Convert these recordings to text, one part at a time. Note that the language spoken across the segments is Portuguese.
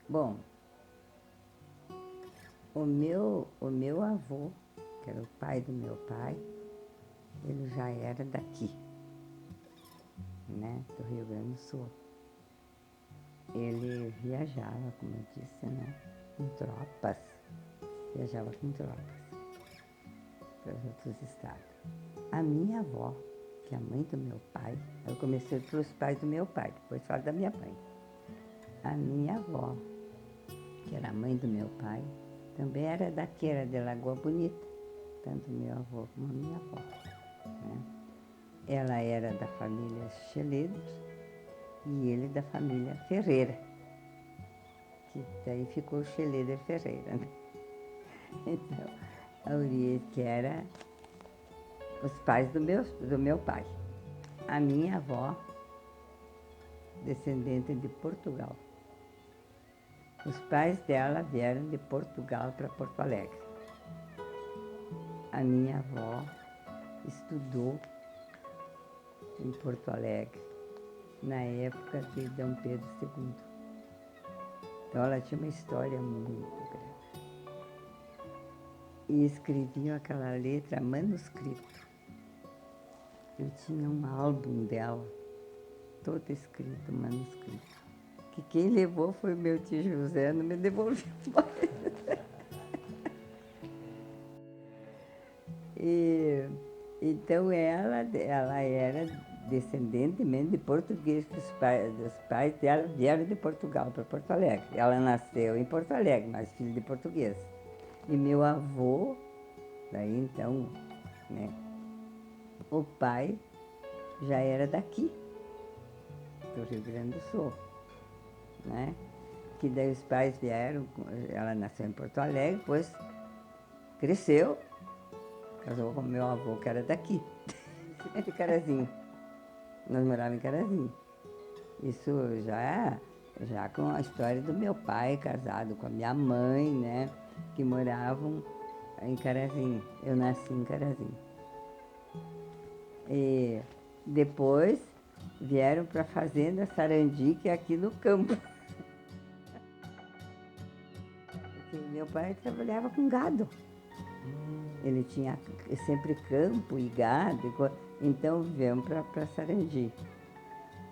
Bom, o meu avô, que era o pai do meu pai, ele já era daqui, né, do Rio Grande do Sul. Ele viajava, como eu disse, né, com tropas, viajava com tropas para os outros estados. A minha avó, que é a mãe do meu pai, eu comecei pelos pais do meu pai, depois falo da minha mãe. A minha avó, que era a mãe do meu pai, também era daqui, era de Lagoa Bonita, tanto meu avô como a minha avó, né? Ela era da família Cheledos e ele da família Ferreira, que daí ficou Cheleder Ferreira, né? Então, a origem que era os pais do meu pai. A minha avó, descendente de Portugal. Os pais dela vieram de Portugal para Porto Alegre. A minha avó estudou em Porto Alegre, na época de Dom Pedro II. Então ela tinha uma história muito grande. E escreviam aquela letra manuscrito. Eu tinha um álbum dela, todo escrito, manuscrito. Que quem levou foi meu tio José, não me devolveu mais. E, então ela era descendente mesmo de português, os pais dela vieram de Portugal para Porto Alegre. Ela nasceu em Porto Alegre, mas filho de português. E meu avô, daí então, né, o pai já era daqui, do Rio Grande do Sul, né? Que daí os pais vieram, ela nasceu em Porto Alegre, depois cresceu, casou com meu avô, que era daqui, de Carazinho. Nós morávamos em Carazinho. Isso já com a história do meu pai casado com a minha mãe, né? Que moravam em Carazinho. Eu nasci em Carazinho. E depois vieram para a fazenda Sarandi, que é aqui no campo. Porque meu pai trabalhava com gado. Ele tinha sempre campo e gado, então viemos para Sarandi.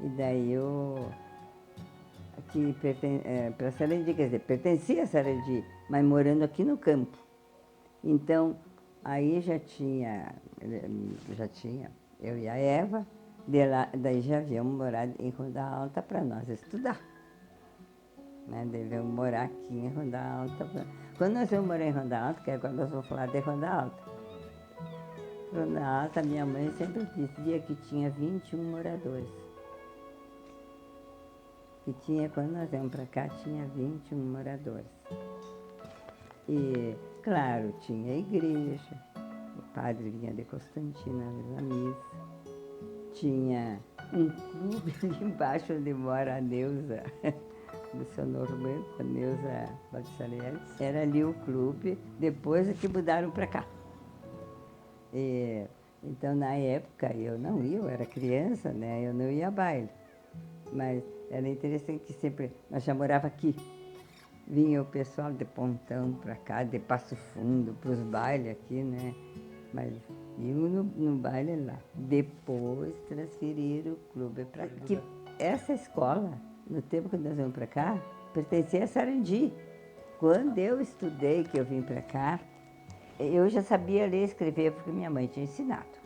E daí que para Sarandi, quer dizer, pertencia a Sarandi, mas morando aqui no campo. Então, aí já tinha eu e a Eva, daí já havíamos morado em Ronda Alta para nós estudar. Né? Devemos morar aqui em Ronda Alta. Quando nós vamos morar em Ronda Alta, que é quando nós vamos falar de Ronda Alta. Ronda Alta, minha mãe sempre dizia que tinha 21 moradores. Que tinha, quando nós viemos para cá, tinha 21 moradores. E, claro, tinha igreja, o padre vinha de Constantina na missa, tinha um clube ali embaixo onde mora a Neuza, do seu Normando, a Neuza Baldissarelli. Era ali o clube, depois é que mudaram para cá. E, então, na época, eu não ia, eu era criança, né? Eu não ia a baile. Mas era interessante que sempre, nós já morava aqui. Vinha o pessoal de Pontão para cá, de Passo Fundo, para os bailes aqui, né? Mas iam no baile lá. Depois transferiram o clube para aqui. Essa escola, no tempo que nós vamos para cá, pertencia a Sarandi. Quando eu estudei, que eu vim para cá, eu já sabia ler e escrever, porque minha mãe tinha ensinado.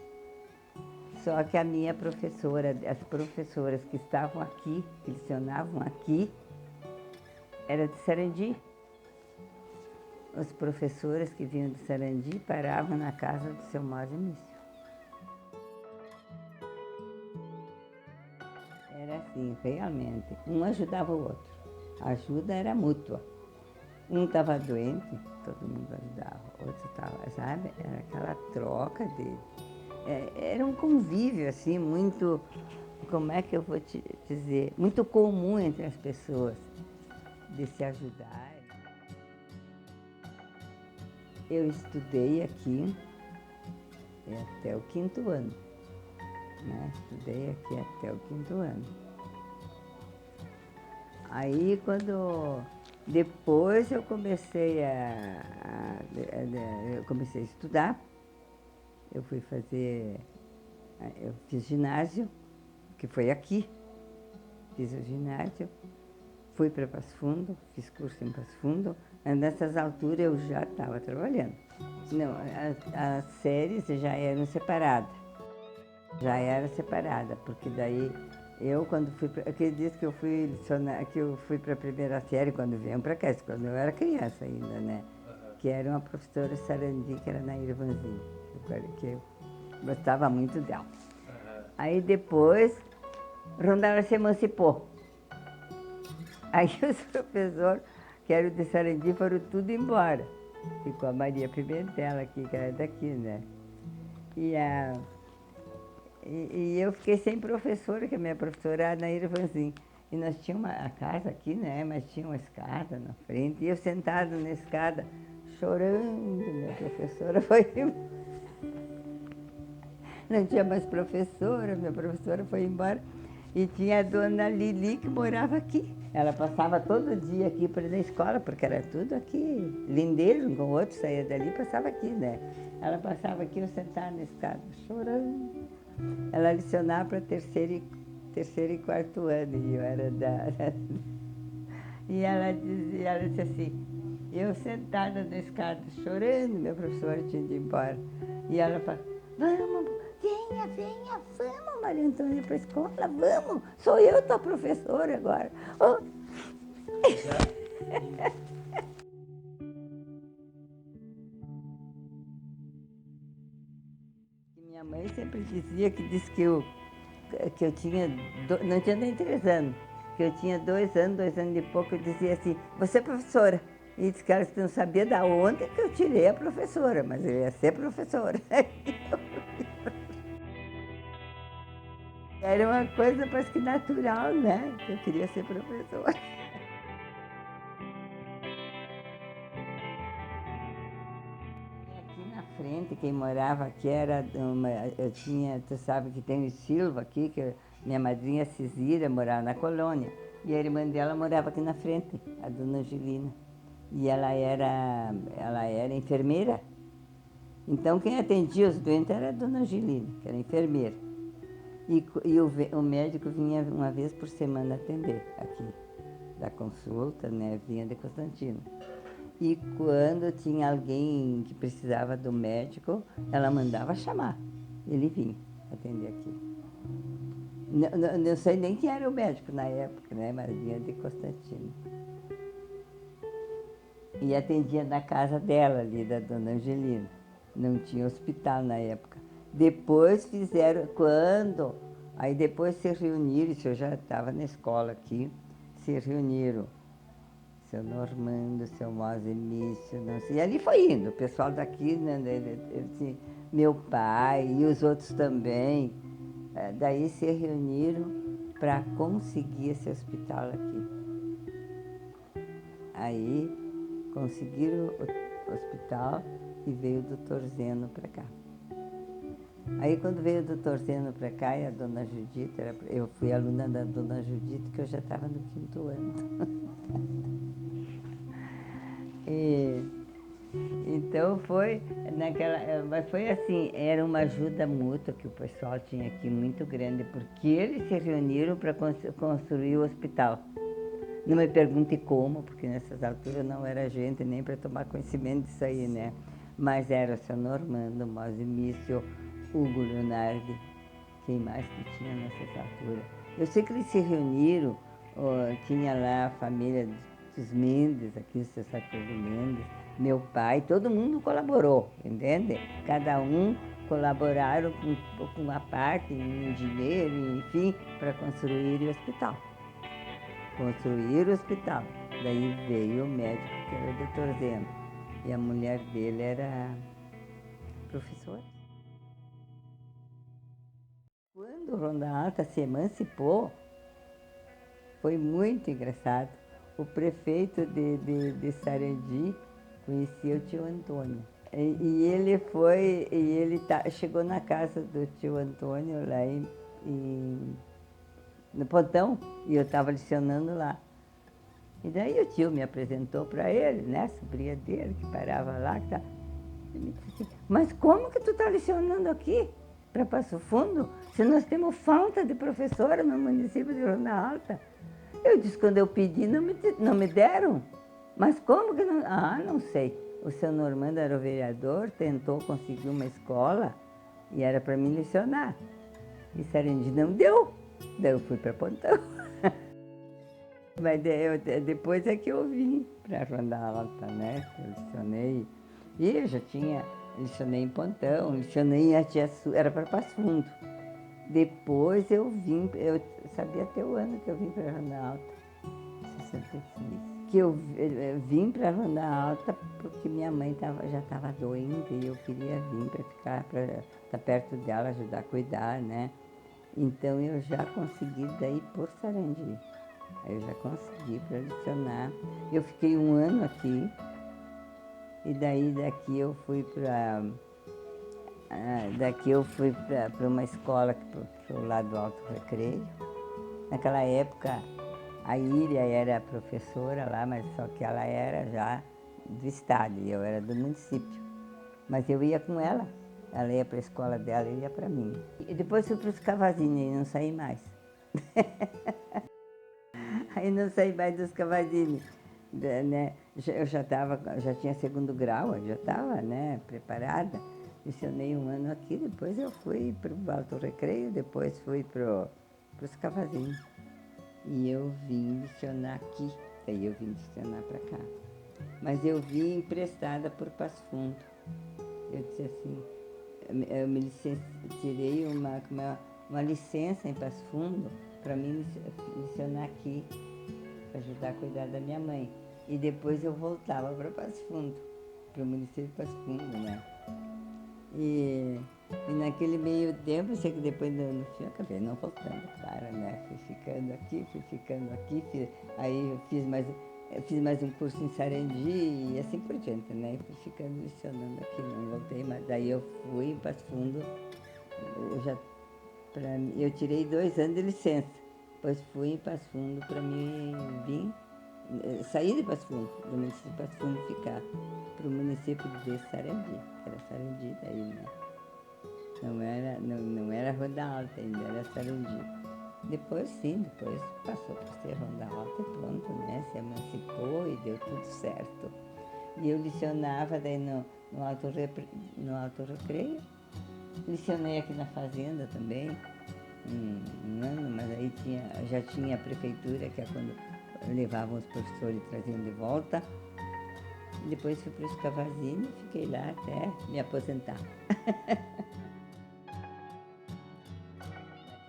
Só que a minha professora, as professoras que estavam aqui, que lecionavam aqui, era de Sarandi. Os professores que vinham de Sarandi paravam na casa do seu Mósio. Era assim, realmente. Um ajudava o outro. A ajuda era mútua. Um estava doente, todo mundo ajudava. Outro estava, sabe? Era aquela troca de... era um convívio, assim, muito... Como é que eu vou te dizer? Muito comum entre as pessoas, de se ajudar. Eu estudei aqui até o 5º ano, né? Estudei aqui até o 5º ano. Aí, depois eu comecei eu comecei a estudar, eu fui fazer, eu fiz ginásio, que foi aqui, fiz o ginásio, fui para Passo Fundo, fiz curso em Passo Fundo, mas nessas alturas eu já estava trabalhando. Não, as séries já eram separadas. Já era separada, porque daí eu quando fui aquele dia que eu fui licionar, que eu fui para a primeira série quando vieram para cá, isso quando eu era criança ainda, né? Que era uma professora Sarandi, que era na Irvanzinho, que eu gostava muito dela. Aí depois, Rondônia se emancipou. Aí os professores, que eram de Sarandi, foram tudo embora. Ficou a Maria Pimentel aqui, que era daqui, né? E eu fiquei sem professora, que a minha professora era na Irvanzinho. E nós tínhamos a casa aqui, né? Mas tinha uma escada na frente. E eu sentada na escada, chorando. Minha professora foi embora. Não tinha mais professora, minha professora foi embora. E tinha a dona Lili, que morava aqui. Ela passava todo dia aqui para ir na escola, porque era tudo aqui, lindeiro, um com o outro, saía dali e passava aqui, né? Ela passava aqui, eu sentada na escada, chorando. Ela lecionava para terceiro e 4º ano, e eu era da... E ela disse assim, eu sentada na escada, chorando, minha professora tinha ido embora. E ela falou, vamos, venha, vamos, Maria Antônia, para a escola, vamos, sou eu tua professora agora. Oh. Minha mãe sempre dizia que eu tinha, não tinha nem 3 anos, que eu tinha 2 anos e pouco, eu dizia assim, você é professora. E disse que ela não sabia da onde que eu tirei a professora, mas eu ia ser professora. Era uma coisa, parece que natural, né? Que eu queria ser professora. Aqui na frente, quem morava aqui era eu tinha, tu sabe que tem o Silva aqui, que minha madrinha Cisira morava na colônia, e a irmã dela morava aqui na frente, a dona Angelina. E ela era enfermeira. Então quem atendia os doentes era a dona Angelina, que era enfermeira. E o médico vinha uma vez por semana atender aqui, da consulta, né? Vinha de Constantino. E quando tinha alguém que precisava do médico, ela mandava chamar. Ele vinha atender aqui. Não sei nem quem era o médico na época, né? Mas vinha de Constantino. E atendia na casa dela ali, da dona Angelina. Não tinha hospital na época. Depois fizeram, aí depois se reuniram, isso eu já estava na escola aqui, se reuniram seu Normando, seu Mosemício, não sei. E ali foi indo, o pessoal daqui, né, meu pai e os outros também. Daí se reuniram para conseguir esse hospital aqui. Aí conseguiram o hospital e veio o doutor Zeno para cá. Aí quando veio o doutor Zeno para cá e a dona Judita, eu fui aluna da dona Judita, que eu já estava no 5º ano. Então mas foi assim, era uma ajuda mútua que o pessoal tinha aqui muito grande, porque eles se reuniram para construir o hospital. Não me pergunte como, porque nessas alturas não era gente nem para tomar conhecimento disso aí, né? Mas era o seu Normando, o Mosemício, Hugo Leonardi, quem mais que tinha nessas alturas. Eu sei que eles se reuniram, tinha lá a família dos Mendes, aqui o seu Sartori Mendes, meu pai, todo mundo colaborou, entende? Cada um colaboraram com uma parte, em dinheiro, enfim, para construir o hospital. Construir o hospital. Daí veio o médico, que era o doutor Zeno, e a mulher dele era professora. Quando Ronda Alta se emancipou, foi muito engraçado. O prefeito de Sarandi conhecia o tio Antônio. Chegou na casa do tio Antônio lá no Pontão, e eu estava licionando lá. E daí o tio me apresentou para ele, né, a sobrinha dele, que parava lá, que tá. Ele me disse assim, mas como que tu está licionando aqui, para Passo Fundo, se nós temos falta de professora no município de Ronda Alta? Eu disse, quando eu pedi, não me deram. Mas como que não? Ah, não sei. O seu Normando era o vereador, tentou conseguir uma escola e era para mim lecionar. E Sarandi não deu. Daí eu fui para Pontão. Mas depois é que eu vim para Ronda Alta, né? Eu lecionei. E eu já lecionei em Pontão, lecionei em Atiaçu, era para Passo Fundo. Depois eu sabia até o ano que eu vim para Ronda Alta, 66. Que eu vim para Ronda Alta porque minha mãe já estava doente e eu queria vir para estar perto dela, ajudar a cuidar, né? Então eu já consegui daí por Sarandi. Eu já consegui para lecionar. Eu fiquei um ano aqui e daqui eu fui para uma escola para o lado do Alto Recreio. Naquela época a Íria era professora lá, mas só que ela era já do estado e eu era do município. Mas eu ia com ela. Ela ia para a escola dela e eu ia para mim. E depois fui para os Cavazini e não saí mais. Aí não saí mais dos Cavazini, né? Eu já tinha segundo grau, eu já estava, né, preparada. Lecionei um ano aqui, depois eu fui para o Alto Recreio, depois fui para os Cavazini. E eu vim lecionar aqui, aí eu vim lecionar para cá. Mas eu vim emprestada por Passo Fundo. Eu disse assim, eu tirei uma licença em Passo Fundo para mim lecionar aqui, para ajudar a cuidar da minha mãe. E depois eu voltava para Passo Fundo, para o município de Passo Fundo, né? E naquele meio tempo, eu sei que depois no fim eu acabei não voltando, claro, né? Fui ficando aqui, aí eu fiz mais um curso em Sarandi e assim por diante, né? Fui ficando lecionando aqui, não voltei, mas daí eu fui em Passo Fundo, eu tirei 2 anos de licença, depois fui em Passo Fundo para mim vir, sair de Passo Fundo, do município de Passo Fundo ficar para o município de Sarandi, era Sarandi daí, né? Não era Ronda Alta ainda, era Sarandi. Depois passou por ser Ronda Alta e pronto, né? Se emancipou e deu tudo certo. E eu lecionava daí no Alto Recreio. Lecionei aqui na fazenda também, um ano, mas aí já tinha a prefeitura, que é quando levavam os professores e traziam de volta. E depois fui para os Cavazini e fiquei lá até me aposentar.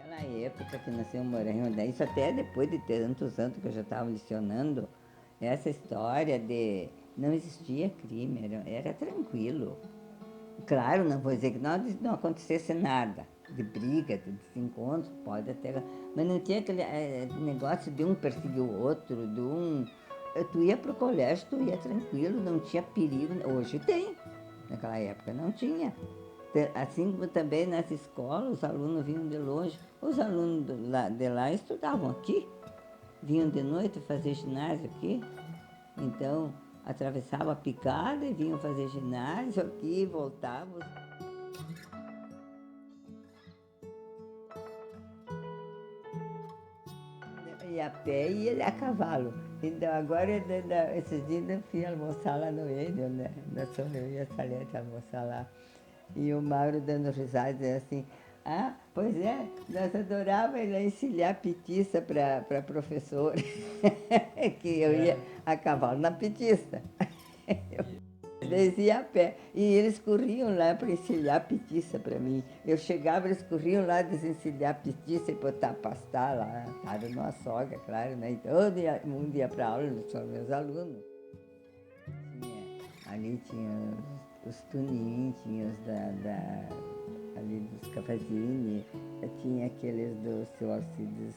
Naquela época que nós íamos morar em Rondônia, isso até depois de tantos anos que eu já estava lecionando, essa história de não existia crime, era tranquilo. Claro, não vou dizer que não acontecesse nada de briga, de desencontro, pode até, mas não tinha aquele negócio de um perseguir o outro, tu ia para o colégio, tu ia tranquilo, não tinha perigo. Hoje tem, naquela época não tinha. Assim como também nas escolas, os alunos vinham de longe, os alunos de lá estudavam aqui, vinham de noite fazer ginásio aqui, então atravessava a picada e vinham fazer ginásio aqui, voltavam. Ia a pé e ia a cavalo. Então agora, esses dias eu fui almoçar lá no Enio, né? Nós fomos, eu e a Salete almoçar lá. E o Mauro dando risada, dizendo assim, pois é, nós adorávamos ir lá encilhar petiça para professora, que eu ia a cavalo na petiça. Eles iam a pé. E eles corriam lá para encilhar petiça para mim. Eu chegava, eles corriam lá desencilhar petiça e botar pastar lá. Era numa sogra, claro, né? Então, um dia para aula, são meus alunos. Ali tinha os Tunin, tinha os ali dos Cavazini, tinha aqueles do seu Alcides,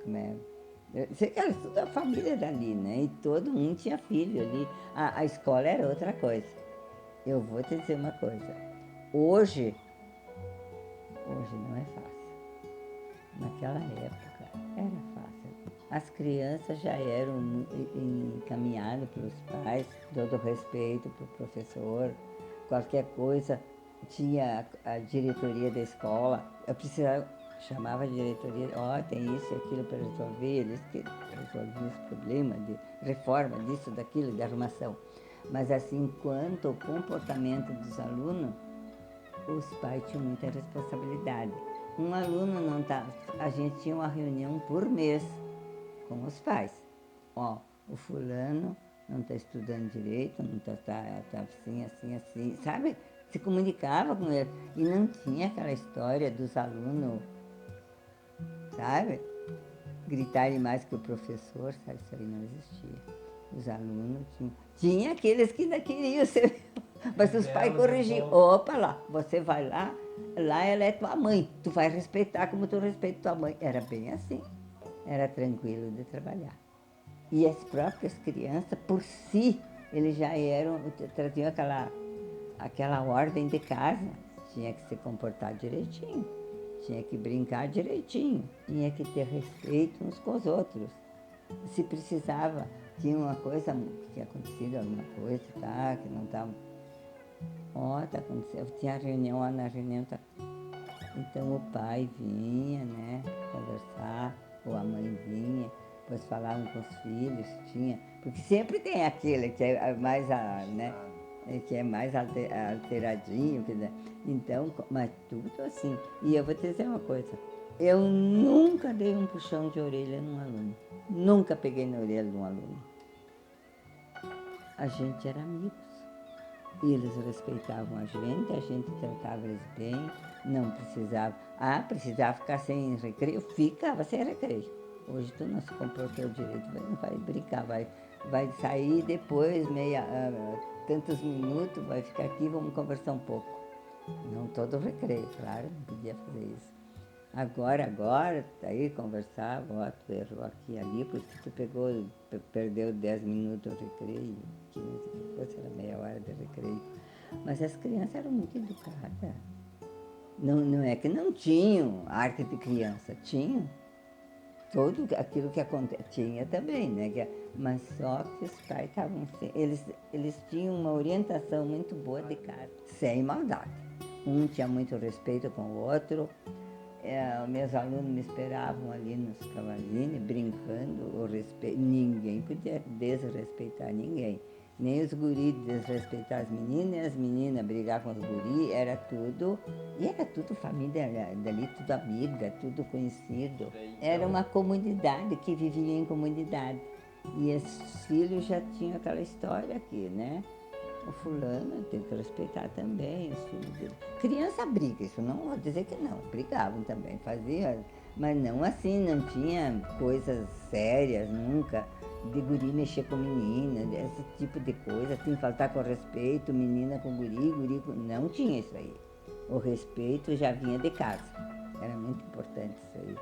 como é? Era toda a família dali, né? E todo mundo tinha filho ali. A escola era outra coisa. eu vou te dizer uma coisa. Hoje, hoje não é fácil. Naquela época era fácil. As crianças já eram encaminhadas pelos pais, todo respeito para o professor, qualquer coisa, tinha a diretoria da escola, eu precisava, chamava a diretoria, ó, tem isso e aquilo para resolver, eles que resolviam os problemas de reforma, disso, daquilo, de arrumação. Mas assim, quanto ao comportamento dos alunos, os pais tinham muita responsabilidade. Um aluno não tá, a gente tinha uma reunião por mês com os pais. Ó, o fulano não está estudando direito, não tá assim, assim, assim, sabe? Se comunicava com ele. E não tinha aquela história dos alunos, sabe? Gritarem mais que o professor, sabe? Isso aí não existia. Os alunos tinham. Tinha aqueles que ainda queriam ser. Mas os pais corrigiam. Opa lá, você vai lá, lá ela é tua mãe. Tu vai respeitar como tu respeita tua mãe. Era bem assim. Era tranquilo de trabalhar. E as próprias crianças, por si, eles já eram, traziam aquela ordem de casa. Tinha que se comportar direitinho, tinha que brincar direitinho, tinha que ter respeito uns com os outros. Se precisava, tinha uma coisa, que tinha acontecido alguma coisa, tá, que não estava. Ó, tá acontecendo, tinha reunião, ó, na reunião tá. Então o pai vinha, né, conversar, ou a mãe vinha, depois falavam com os filhos, tinha, porque sempre tem aquele que é mais, né, que é mais alteradinho, então, mas tudo assim. E eu vou te dizer uma coisa, eu nunca dei um puxão de orelha num aluno, nunca peguei na orelha de um aluno. A gente era amigos. E eles respeitavam a gente tratava eles bem, não precisava. Ah, precisava ficar sem recreio? Ficava sem recreio. Hoje tu não se comportou direito, não vai brincar, vai sair depois, tantos minutos, vai ficar aqui, vamos conversar um pouco. Não todo recreio, claro, não podia fazer isso. Agora, tá aí, conversava, ó, tu errou aqui e ali, por isso que tu perdeu 10 minutos de recreio, 15, que fosse, era meia hora de recreio. Mas as crianças eram muito educadas. Não, não é que não tinham arte de criança, tinham. Tudo aquilo que acontecia, tinha também, né? Mas só que os pais estavam, eles tinham uma orientação muito boa de casa, sem maldade. Um tinha muito respeito com o outro, meus alunos me esperavam ali nos cavalinhos, brincando, ninguém podia desrespeitar ninguém. Nem os guris desrespeitar as meninas, e as meninas brigar com os guris, era tudo família dali, tudo amiga, tudo conhecido. Era uma comunidade que vivia em comunidade. E esses filhos já tinham aquela história aqui, né? O fulano tem que respeitar também os filhos dele. Criança briga, isso não vou dizer que não, brigavam também, faziam, mas não assim, não tinha coisas sérias nunca, de guri mexer com menina, esse tipo de coisa, tem que faltar com respeito, menina com guri com. Não tinha isso aí. O respeito já vinha de casa, era muito importante isso aí.